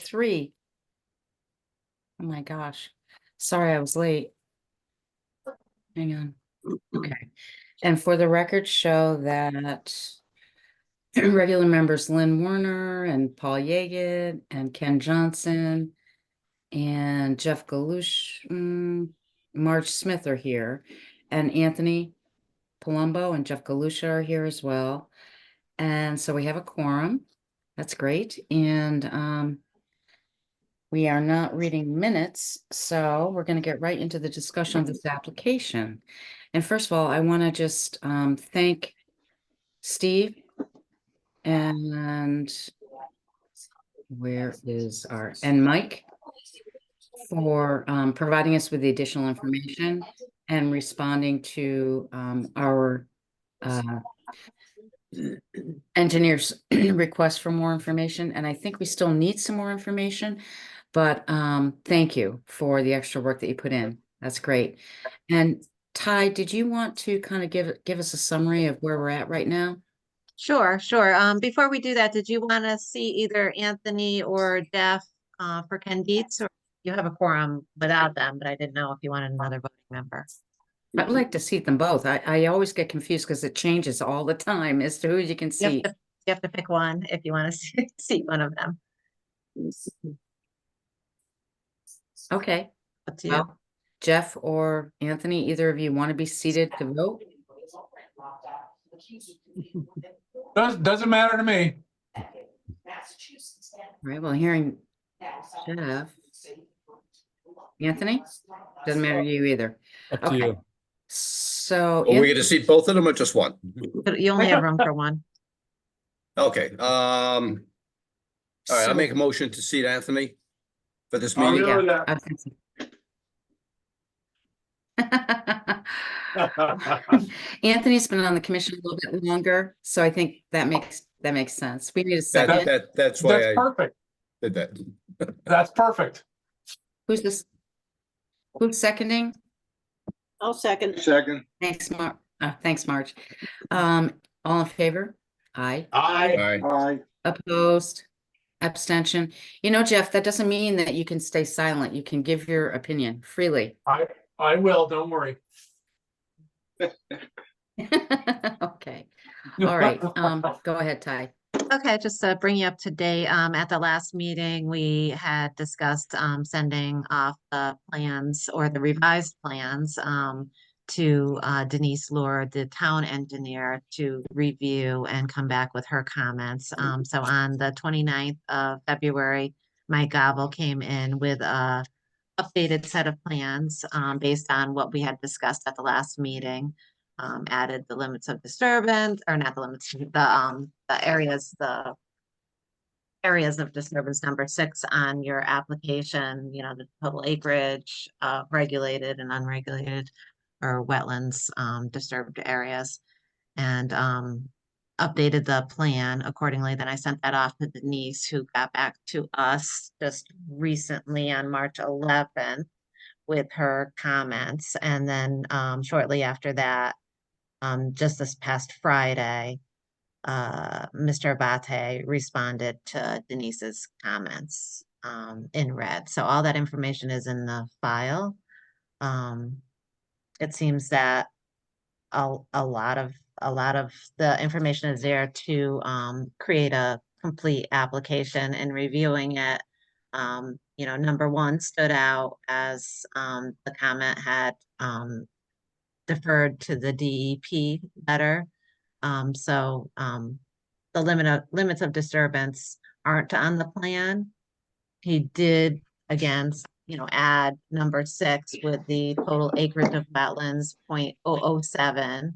3. Oh my gosh. Sorry, I was late. Hang on. Okay. And for the record, show that regular members Lynn Warner and Paul Yeaget and Ken Johnson and Jeff Galush, Marge Smith are here, and Anthony Palumbo and Jeff Galusha are here as well. And so we have a quorum. That's great. And we are not reading minutes, so we're going to get right into the discussion of this application. And first of all, I want to just thank Steve and Mike for providing us with the additional information and responding to our engineer's request for more information. And I think we still need some more information, but thank you for the extra work that you put in. That's great. And Ty, did you want to kind of give us a summary of where we're at right now? Sure. Before we do that, did you want to see either Anthony or Jeff for Ken Dietz, or you have a quorum without them, but I didn't know if you wanted another voting member. I'd like to see them both. I always get confused because it changes all the time as to who you can see. You have to pick one if you want to see one of them. Okay. Up to you. Well, Jeff or Anthony, either of you want to be seated to vote? Doesn't matter to me. All right, well, hearing Jeff. Anthony? Doesn't matter to you either. Up to you. So Are we going to seat both of them or just one? But you only have room for one. Okay. All right. I'll make a motion to seat Anthony for this meeting. Yeah. Anthony's been on the commission a little bit longer, so I think that makes sense. We need a second. That's why I perfect. did that. That's perfect. Who's this? Who's seconding? I'll second. Thanks, Marge. All in favor? Aye. Aye. Opposed? Abstention? You know, Jeff, that doesn't mean that you can stay silent. You can give your opinion freely. I will, don't worry. Okay. All right. Go ahead, Ty. Okay, just to bring you up to date, at the last meeting, we had discussed sending off the plans or the revised plans to Denise Lord, the town engineer, to review and come back with her comments. So on the 29th of February, Mike Gobble came in with a updated set of plans based on what we had discussed at the last meeting. Added the limits of disturbance, or not the limits, the areas of disturbance number 6 on your application, you know, the total acreage, regulated and unregulated, or wetlands, disturbed areas, and updated the plan accordingly. Then I sent that off to Denise, who got back to us just recently on March 11th with her comments. And then shortly after that, just this past Friday, Mr. Abate responded to Denise's comments in red. So all that information is in the file. It seems that a lot of the information is there to create a complete application. And reviewing it, you know, number 1 stood out as the comment had deferred to the DEP letter. So the limits of disturbance aren't on the plan. He did, again, you know, add number 6 with the total acreage of wetlands 0.007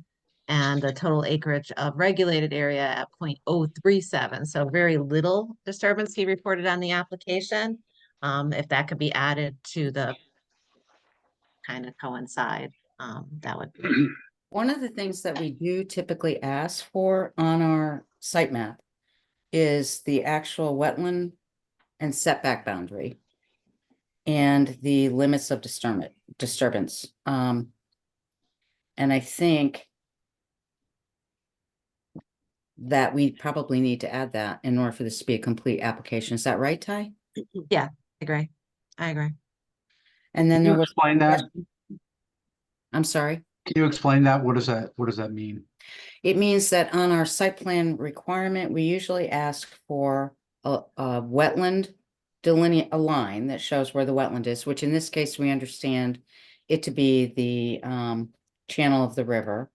and the total acreage of regulated area at 0.037. So very little disturbance he reported on the application. If that could be added to the kind of coincide, that would be. One of the things that we do typically ask for on our site map is the actual wetland and setback boundary and the limits of disturbance. And I think that we probably need to add that in order for this to be a complete application. Is that right, Ty? I agree. I agree. And then Can there you was, explain that? I'm sorry. Can you explain that? What does that mean? It means that on our site plan requirement, we usually ask for a wetland delineate, a line that shows where the wetland is, which in this case, we understand it to be the channel of the river.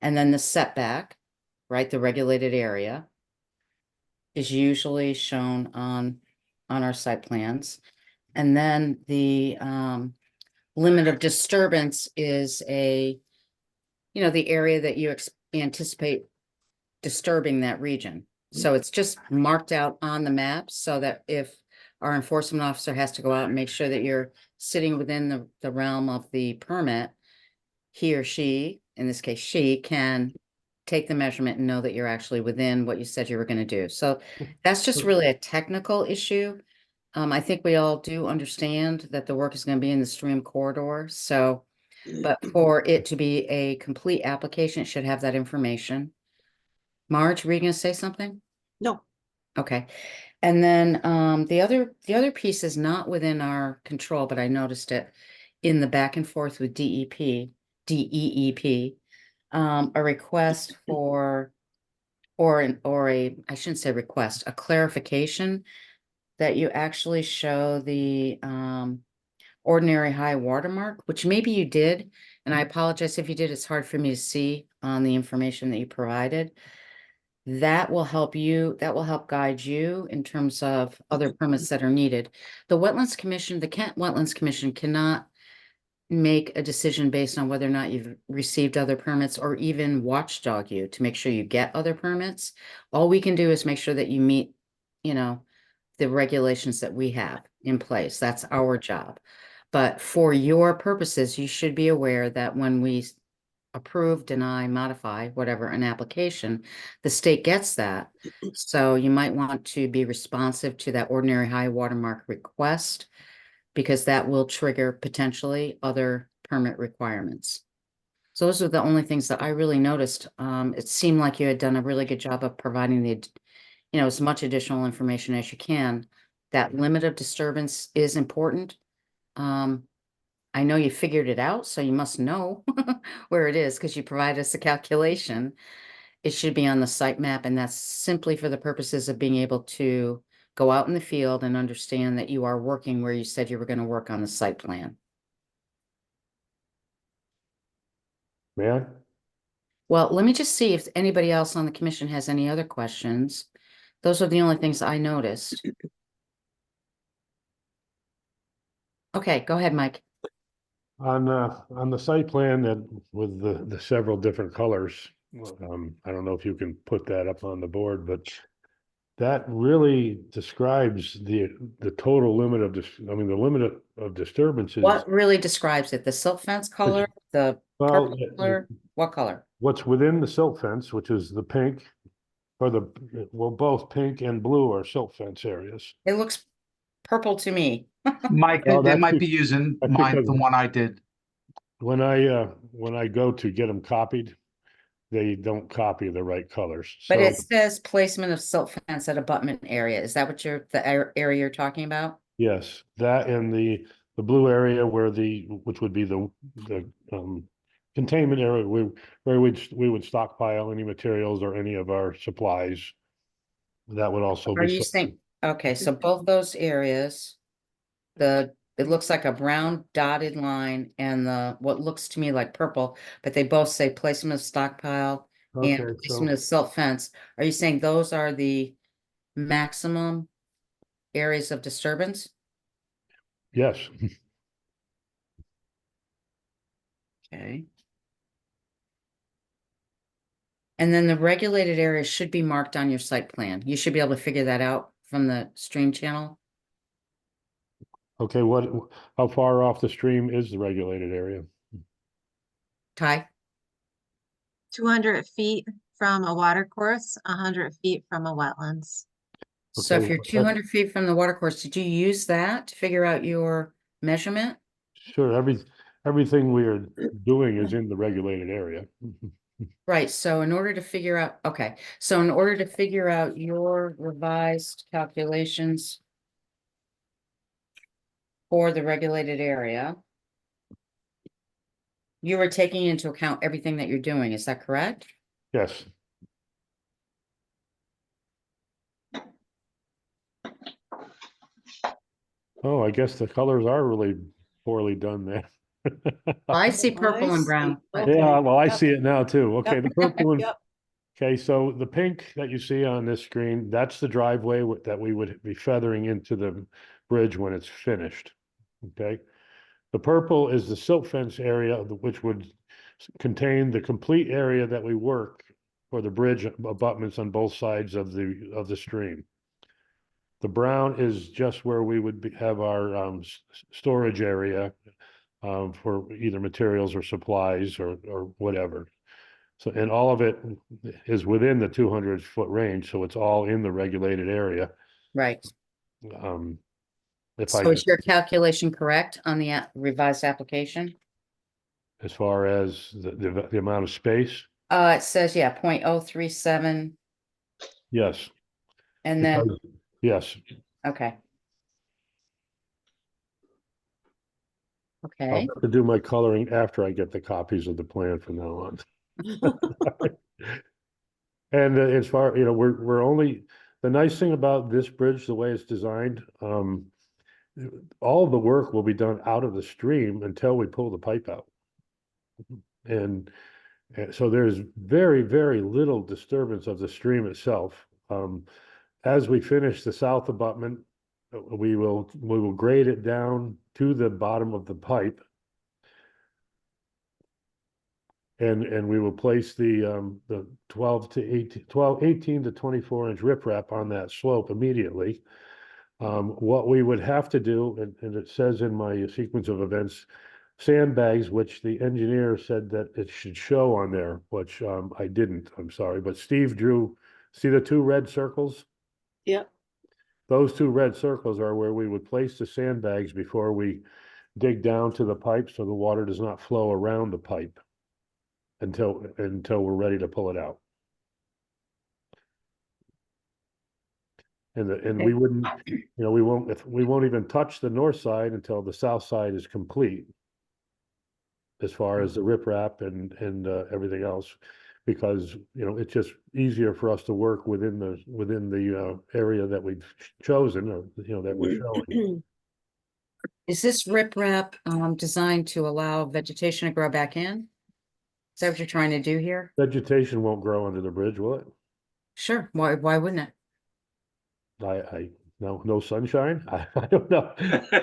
And then the setback, right, the regulated area is usually shown on our site plans. And then the limit of disturbance is the area that you anticipate disturbing that region. So it's just marked out on the map so that if our enforcement officer has to go out and make sure that you're sitting within the realm of the permit, he or she, in this case, she can take the measurement and know that you're actually within what you said you were going to do. So that's just really a technical issue. I think we all do understand that the work is going to be in the stream corridor. So, but for it to be a complete application, it should have that information. Marge, were you gonna say something? No, Okay. And then the other piece is not within our control, but I noticed it in the back and forth with DEEP, a request for I shouldn't say request, a clarification that you actually show the ordinary high watermark, which maybe you did, and I apologize if you did. It's hard for me to see on the information that you provided. That will help guide you in terms of other permits that are needed. The Kent Wetlands Commission cannot make a decision based on whether or not you've received other permits or even watchdog you to make sure you get other permits. All we can do is make sure that you meet, the regulations that we have in place. That's our job. But for your purposes, you should be aware that when we approve, deny, modify, whatever, an application, the state gets that. So you might want to be responsive to that ordinary high watermark request because that will trigger potentially other permit requirements. So those are the only things that I really noticed. It seemed like you had done a really good job of providing as much additional information as you can. That limit of disturbance is important. I know you figured it out, so you must know where it is because you provided us a calculation. It should be on the site map, and that's simply for the purposes of being able to go out in the field and understand that you are working where you said you were going to work on the site plan. May I? Well, let me just see if anybody else on the commission has any other questions. Those are the only things I noticed. Okay, go ahead, Mike. On the site plan that with the several different colors, I don't know if you can put that up on the board, but that really describes the total limit of the limit of disturbances. What really describes it? The silt fence color, the Well, purple color, what color? what's within the silt fence, which is the pink, or both pink and blue are silt fence areas. It looks purple to me. Mike, Well, they that's might be- be using that's mine, because- the one I did. When I go to get them copied, they don't copy the right colors. But So it says placement of silt fence at abutment area. Is that what area you're talking about? yes, that and the blue area which would be the containment area where we would stockpile any materials or any of our supplies. That would also Are be. you saying, okay, so both those areas, it looks like a brown dotted line and what looks to me like purple, but they both say placement of stockpile and Okay, placement so of silt fence. Are you saying those are the maximum areas of disturbance? yes, Okay. And then the regulated areas should be marked on your site plan. You should be able to figure that out from the stream channel. okay, how far off the stream is the regulated area? Ty? 200 feet from a water course, 100 feet from a wetlands. So if Okay, you're 200 feet from the water course, did you use that to figure out your measurement? Sure, everything we are doing is in the regulated area. Right, so in order to figure out, okay, so in order to figure out your revised calculations, for the regulated area. You were taking into account everything that you're doing, is that correct? Yes. Oh, I guess the colors are really poorly done there. I see I purple and see. brown. but- Okay. Yeah, well, I Yep. see it now too. Okay, the purple and, Yep. okay, so the pink that you see on this screen, that's the driveway that we would be feathering into the bridge when it's finished. Okay? The purple is the silt fence area, which would contain the complete area that we work for the bridge abutments on both sides of the stream. The brown is just where we would have our storage area for either materials or supplies or whatever. So, and all of it is within the 200-foot range, so it's all in the regulated area. Right. Um, if So is your calculation correct on the revised application? as far as the amount of space, It says, yeah, 0.037, yes. and then, because- Yes, okay. I'll Okay, have to do my coloring after I get the copies of the plan from now on. And as far, we're only, the nice thing about this bridge, the way it's designed, all of the work will be done out of the stream until we pull the pipe out. And so there's very, very little disturbance of the stream itself. As we finish the south abutment, we will grade it down to the bottom of the pipe. And we will place the 18 to 24-inch riprap on that slope immediately. What we would have to do, and it says in my sequence of events, sandbags, which the engineer said that it should show on there, which I didn't, I'm sorry, but Steve drew, see the two red circles? Yep. Those two red circles are where we would place the sandbags before we dig down to the pipe so the water does not flow around the pipe until we're ready to pull it out. And we wouldn't, we won't even touch the north side until the south side is complete. As far as the riprap and everything else, because, it's just easier for us to work within the area that we've chosen, or, that we're showing. is this riprap designed to allow vegetation to grow back in? Is that what you're trying to do here? Vegetation won't grow under the bridge, will it? Sure, why wouldn't it? No sunshine? I don't know.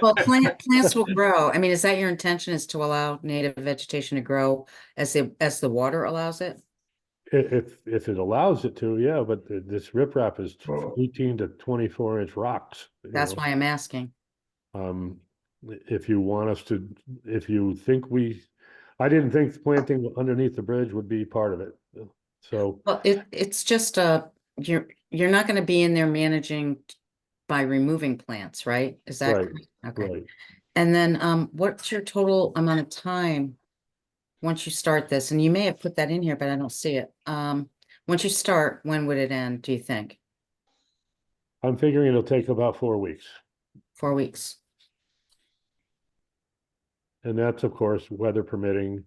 Well, plants will grow. I mean, is that your intention, is to allow native vegetation to grow as the water allows it? If it allows it to, yeah, but this riprap is 18 to 24-inch rocks. That's why I'm asking. If you want us to, I didn't think planting underneath the bridge would be part of it. So, Well, it's just you're not gonna be in there managing by removing plants, right? Is that Right, correct? Okay. right. And then what's your total amount of time once you start this? And you may have put that in here, but I don't see it. Once you start, when would it end, do you think? I'm figuring it'll take about 4 weeks. 4 weeks. And that's, of course, weather permitting.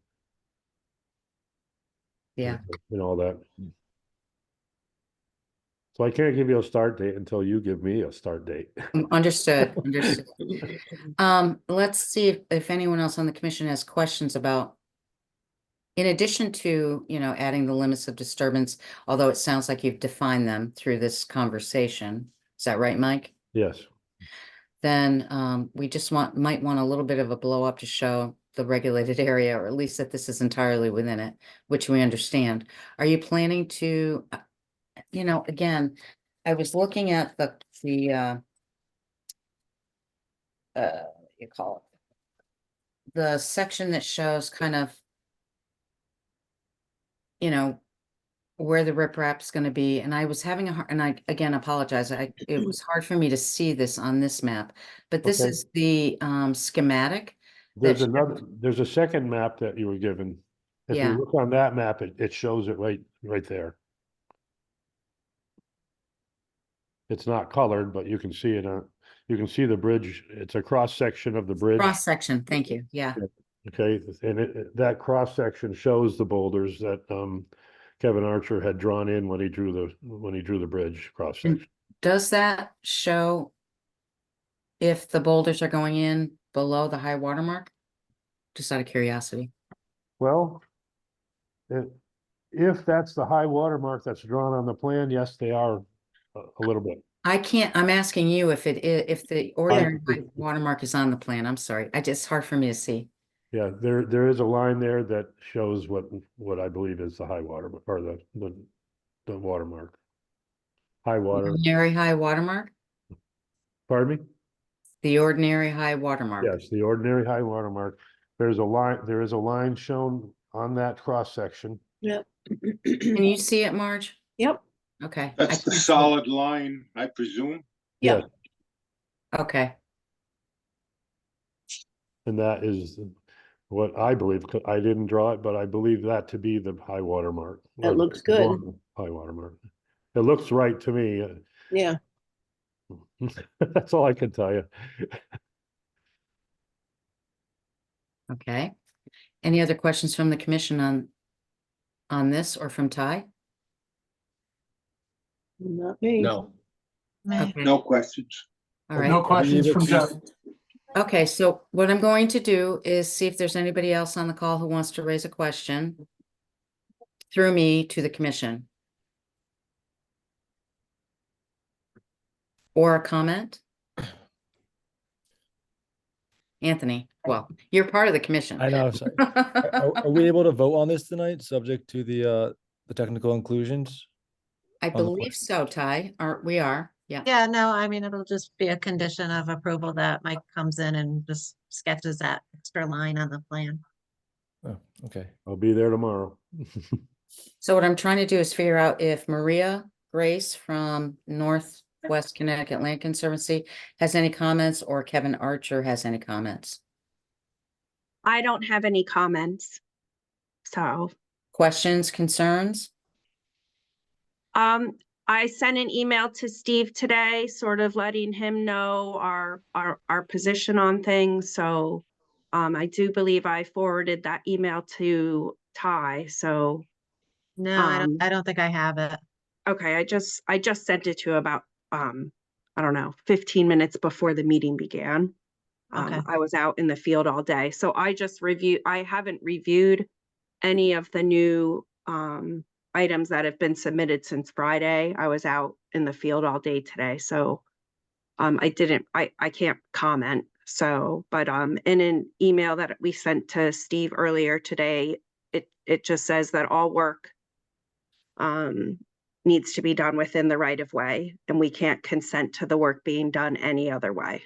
Yeah. And all that. So I can't give you a start date until you give me a start date. Understood. Let's see if anyone else on the commission has questions about, in addition to, adding the limits of disturbance, although it sounds like you've defined them through this conversation. Is that right, Mike? Yes, Then we just might want a little bit of a blow up to show the regulated area, or at least that this is entirely within it, which we understand. Are you planning to, again, I was looking at what do you call it? The section that shows kind of, where the riprap's gonna be, and I was having a hard, and I, again, apologize, it was hard for me to see this on this map, but this Okay. is the schematic. that there's a second map that you were given. If Yeah. you look on that map, it shows it right there. It's not colored, but you can see it you can see the bridge. It's a cross section of the bridge. Cross section, thank you, yeah. Okay, and that cross section shows the boulders that Kevin Archer had drawn in when he drew the bridge cross section. Does that show if the boulders are going in below the high water mark? Just out of curiosity. Well, if that's the high water mark that's drawn on the plan, yes, they are a little bit. I'm asking you if if the ordinary high water mark is on the plan. I'm sorry. It's hard for me to see. Yeah, there is a line there that shows what I believe is the high water or the watermark. High water, Ordinary high water mark? pardon me? The ordinary high water mark. Yes, the ordinary high water mark. There is a line shown on that cross section. Yep. Can you see it, Marge? Yep. Okay. I That's the can't see it. solid line, I presume. Yeah. Okay, And that is what I believe. I didn't draw it, but I believe that to be the high water mark. That or looks the good. normal High water mark. It looks right to me. Yeah. That's all I can tell you. okay. Any other questions from the commission on this or from Ty? Not me. No, Okay, No questions. all right. No questions from Jeff. Okay, so what I'm going to do is see if there's anybody else on the call who wants to raise a question through me to the commission. Or a comment? Anthony, well, you're part of the commission. I know, sorry. Are we able to vote on this tonight, subject to the technical inclusions? I the believe so, Ty, we are, yeah. Yeah, no, I mean, it'll just be a condition of approval that Mike comes in and just sketches that extra line on the plan. Oh, okay. I'll be there tomorrow. So what I'm trying to do is figure out if Maria Grace from Northwest Connecticut Land Conservancy has any comments or Kevin Archer has any comments. I don't have any comments. So, Questions, concerns? I sent an email to Steve today, sort of letting him know our position on things. So, I do believe I forwarded that email to Ty. So, No, I don't think I have it. okay, I just sent it to about, I don't know, 15 minutes before the meeting began. Okay. I was out in the field all day. So I haven't reviewed any of the new, items that have been submitted since Friday. I was out in the field all day today, so I can't comment. So, but in an email that we sent to Steve earlier today, it just says that all work needs to be done within the right of way, and we can't consent to the work being done any other way.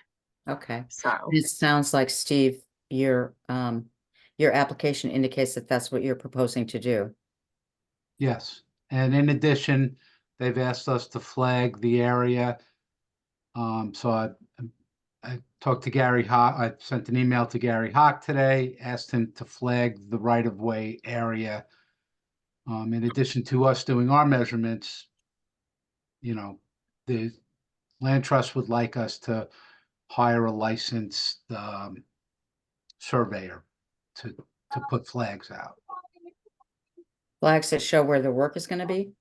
Okay, So, it sounds like Steve, your application indicates that that's what you're proposing to do. Yes, and in addition, they've asked us to flag the area. So I talked to Gary Hawk. I sent an email to Gary Hawk today, asked him to flag the right-of-way area. In addition to us doing our measurements, you know, the land trust would like us to hire a licensed surveyor to put flags out. Flags that show where the work is gonna be?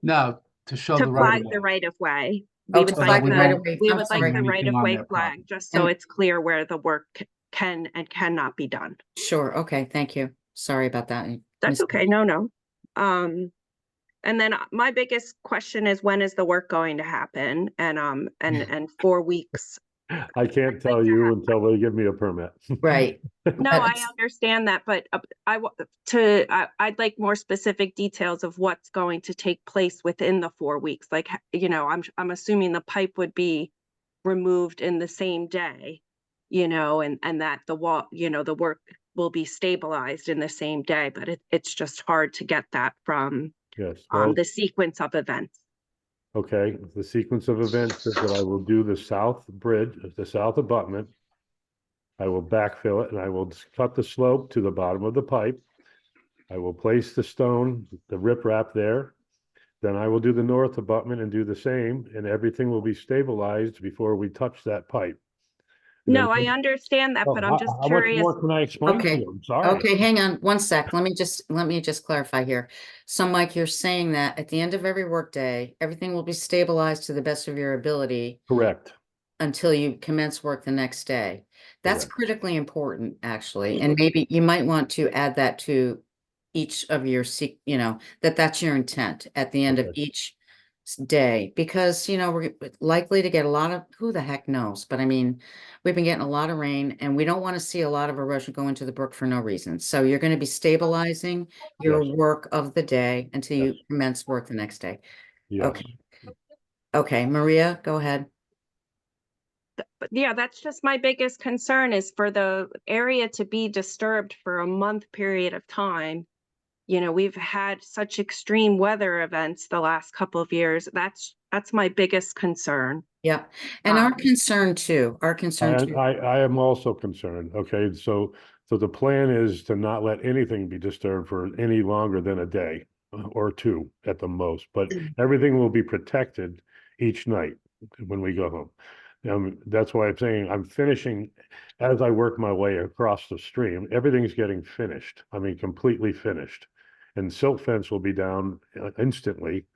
No, to show to the flag right the of way. right of way. Oh, We to would flag like the the right of way. we I'm would sorry. like the Anything right of on way their flag, property. just so And- it's clear where the work can and cannot be done. Sure, okay, thank you. Sorry about that. That's okay, no. And then my biggest question is, when is the work going to happen? And 4 weeks. I can't tell you until they give me a permit. Right. No, I That's- understand that, but I'd like more specific details of what's going to take place within the 4 weeks. Like, you know, I'm assuming the pipe would be removed in the same day, you know, and that the wall, you know, the work will be stabilized in the same day, but it's just hard to get that from Yes, well, the sequence of events. okay, the sequence of events is that I will do the south bridge, the south abutment. I will backfill it and I will cut the slope to the bottom of the pipe. I will place the stone, the riprap there. then I will do the north abutment and do the same, and everything will be stabilized before we touch that pipe. And then- No, I understand that, Oh, but I'm just how much curious. more can I explain to Okay. you? I'm sorry. Okay, hang on one sec. Let me just clarify here. So Mike, you're saying that at the end of every workday, everything will be stabilized to the best of your ability Correct. until you commence work the next day. That's Correct. critically important, actually, and maybe you might want to add that to each of your, that's your intent at the end of Okay. each day, because, we're likely to get a lot of, who the heck knows, but I mean, we've been getting a lot of rain and we don't want to see a lot of erosion go into the brook for no reason. So you're going to be stabilizing your Yes. work of the day until you Yes. commence work the next day. Yes. Okay. Okay, Maria, go ahead. But yeah, that's just my biggest concern is for the area to be disturbed for a month period of time. We've had such extreme weather events the last couple of years. That's my biggest concern. Yeah, and our Um, concern too, I am also concerned, okay, so the plan is to not let anything be disturbed for any longer than a day or two at the most, but everything will be protected each night when we go home. That's why I'm saying I'm finishing, as I work my way across the stream, everything's getting finished, I mean, completely finished. And silt fence will be down instantly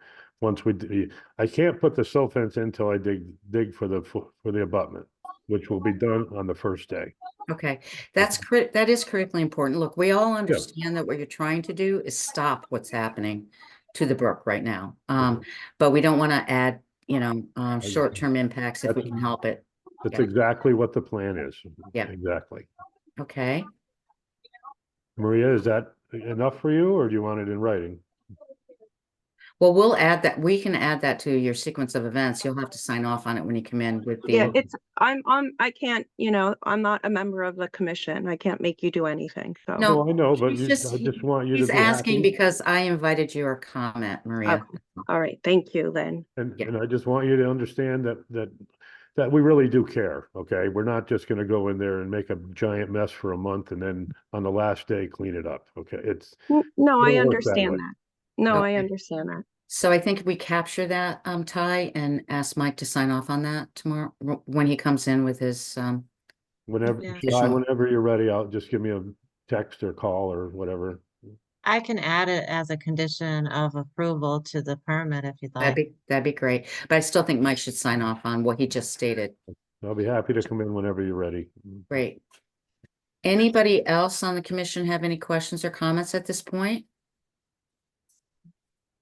once I can't put the silt fence in until I dig for the abutment, which will be done on the first day. Okay, that is critically important. Look, we all understand that what you're trying to do is stop what's happening to the brook right now. But we don't want to add, short-term impacts if we can help it. That's Yeah. exactly what the plan is. Yeah. Exactly. Okay, Maria, is that enough for you, or do you want it in writing? well, we'll add that, we can add that to your sequence of events. You'll have to sign off on it when you come in with yeah, the, I can't, I'm not a member of the commission. I can't make you do anything, so. No, No, I know, but he's I just want you to he's be asking happy. because I invited your comment, Maria. Okay. All right, thank you then. Yeah. And I just want you to understand that we really do care, okay? We're not just gonna go in there and make a giant mess for a month and then on the last day, clean it up, okay? No, I It'll work that understand way. that. No, I Okay. understand that. So I think we capture that, Ty, and ask Mike to sign off on that tomorrow, when he comes in with his, Whenever, Yeah. Shai, whenever you're ready, I'll just give me a text or call or whatever. I can add it as a condition of approval to the permit if you'd like. that'd be great. But I still think Mike should sign off on what he just stated. I'll be happy to come in whenever you're ready. Great. Anybody else on the commission have any questions or comments at this point?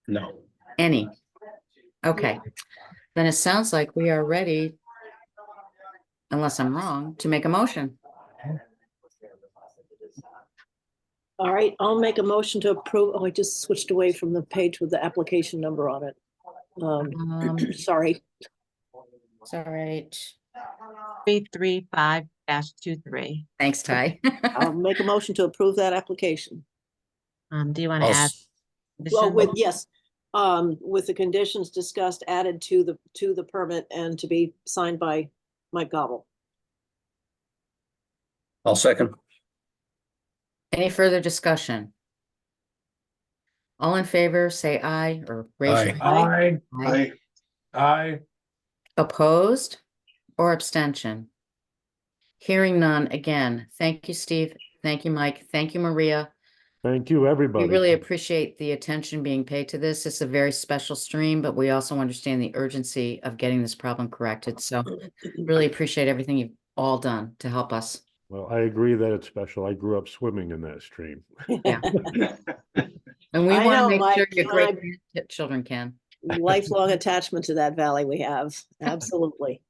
No. Any? Okay, then it sounds like we are ready, unless I'm wrong, to make a motion. All right, I'll make a motion to approve. Oh, I just switched away from the page with the application number on it. Sorry. It's all right. 335-23. Thanks, Ty. I'll make a motion to approve that application. Do you want to add? Well, conditions? yes, with the conditions discussed added to the permit and to be signed by Mike Gobble. I'll second. Any further discussion? All in favor, say aye or raise your Aye, Aye. aye. Opposed or abstention? Hearing none. Again, thank you, Steve. Thank you, Mike. Thank you, Maria. Thank you, We everybody. really appreciate the attention being paid to this. It's a very special stream, but we also understand the urgency of getting this problem corrected. So really appreciate everything you've all done to help us. Well, I agree that it's special. I grew up swimming in that stream. Yeah. And we I want to know, make sure Mike, your you and great children can. Lifelong attachment to that valley we have. Absolutely.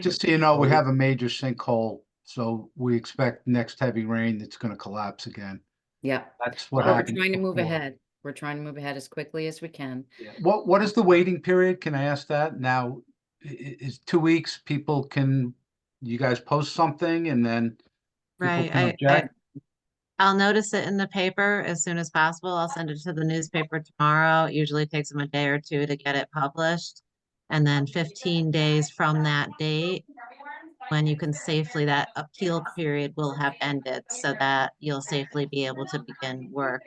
Just so you know, we have a major sinkhole, so we expect next heavy rain that's gonna collapse again. Yeah. That's what But we're happened trying to move before. ahead. We're trying to move ahead as quickly as we can. What is the waiting period? Can I ask that? Now, is 2 weeks, you guys post something and then people Right, can object? I'll notice it in the paper as soon as possible. I'll send it to the newspaper tomorrow. It usually takes them a day or two to get it published. And then 15 days from that date, when you can safely, that appeal period will have ended so that you'll safely be able to begin work.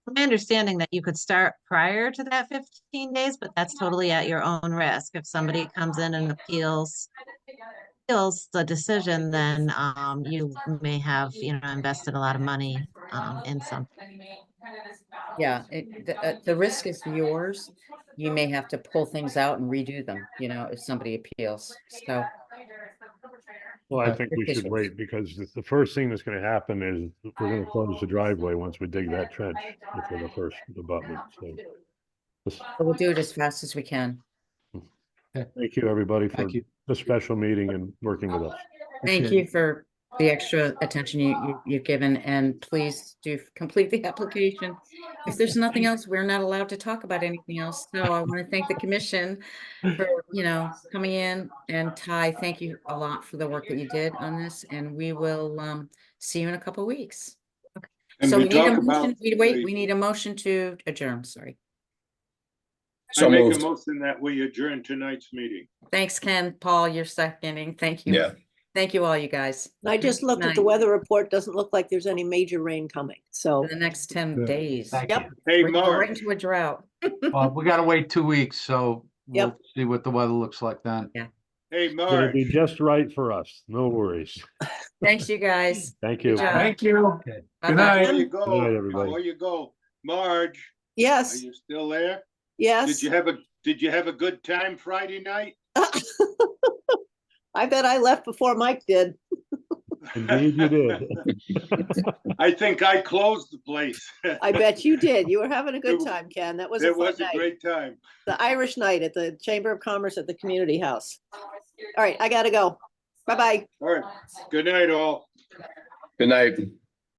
my understanding that you could start prior to that 15 days, but that's totally at your own risk. If somebody comes in and appeals the decision, then you may have, invested a lot of money in something. Yeah, the risk is yours. You may have to pull things out and redo them, if somebody appeals, so. Well, I Okay. think we should wait because the first thing that's gonna happen is we're gonna close the driveway once we dig that trench for the first abutment, so. We'll do it as fast as we can. Thank you, everybody, for Thank you. the special meeting and working with us. Thank Appreciate you for the extra attention you've given, and please do complete the application. If there's nothing else, we're not allowed to talk about anything else, so I want to thank the commission for, coming in, and Ty, thank you a lot for the work that you did on this, and we will see you in a couple weeks. Okay. And So we we need a talk about motion, we need a motion to adjourn, sorry. So I make a moved. motion that we adjourn tonight's meeting. Thanks, Ken. Paul, you're seconding. Thank you. Yeah. Thank you all, you guys. I just looked at the Night. weather report. Doesn't look like there's any major rain coming, so. For the next 10 Good. days. Thank Yep. you. Hey, We're gonna go right Marge, into a drought. We gotta wait 2 weeks, so we'll Yep. see what the weather looks like then. hey, It's gonna Marge. be just right for us, no worries. Thanks, you guys. Thank you. Good job. Thank you. Okay. Good Bye-bye. night. Before you Good night, go, everybody. before you go, Marge, are Yes, you still there? yes. Did you have a good time Friday night? I bet I left before Mike did. Indeed you did. I think I closed the place. I bet you did. You were having a good It- time, Ken. That was a It fun was a night. great time. The Irish night at the Chamber of Commerce at the Community House. All right, I gotta go. Bye-bye. All right. Good night, all. Good night.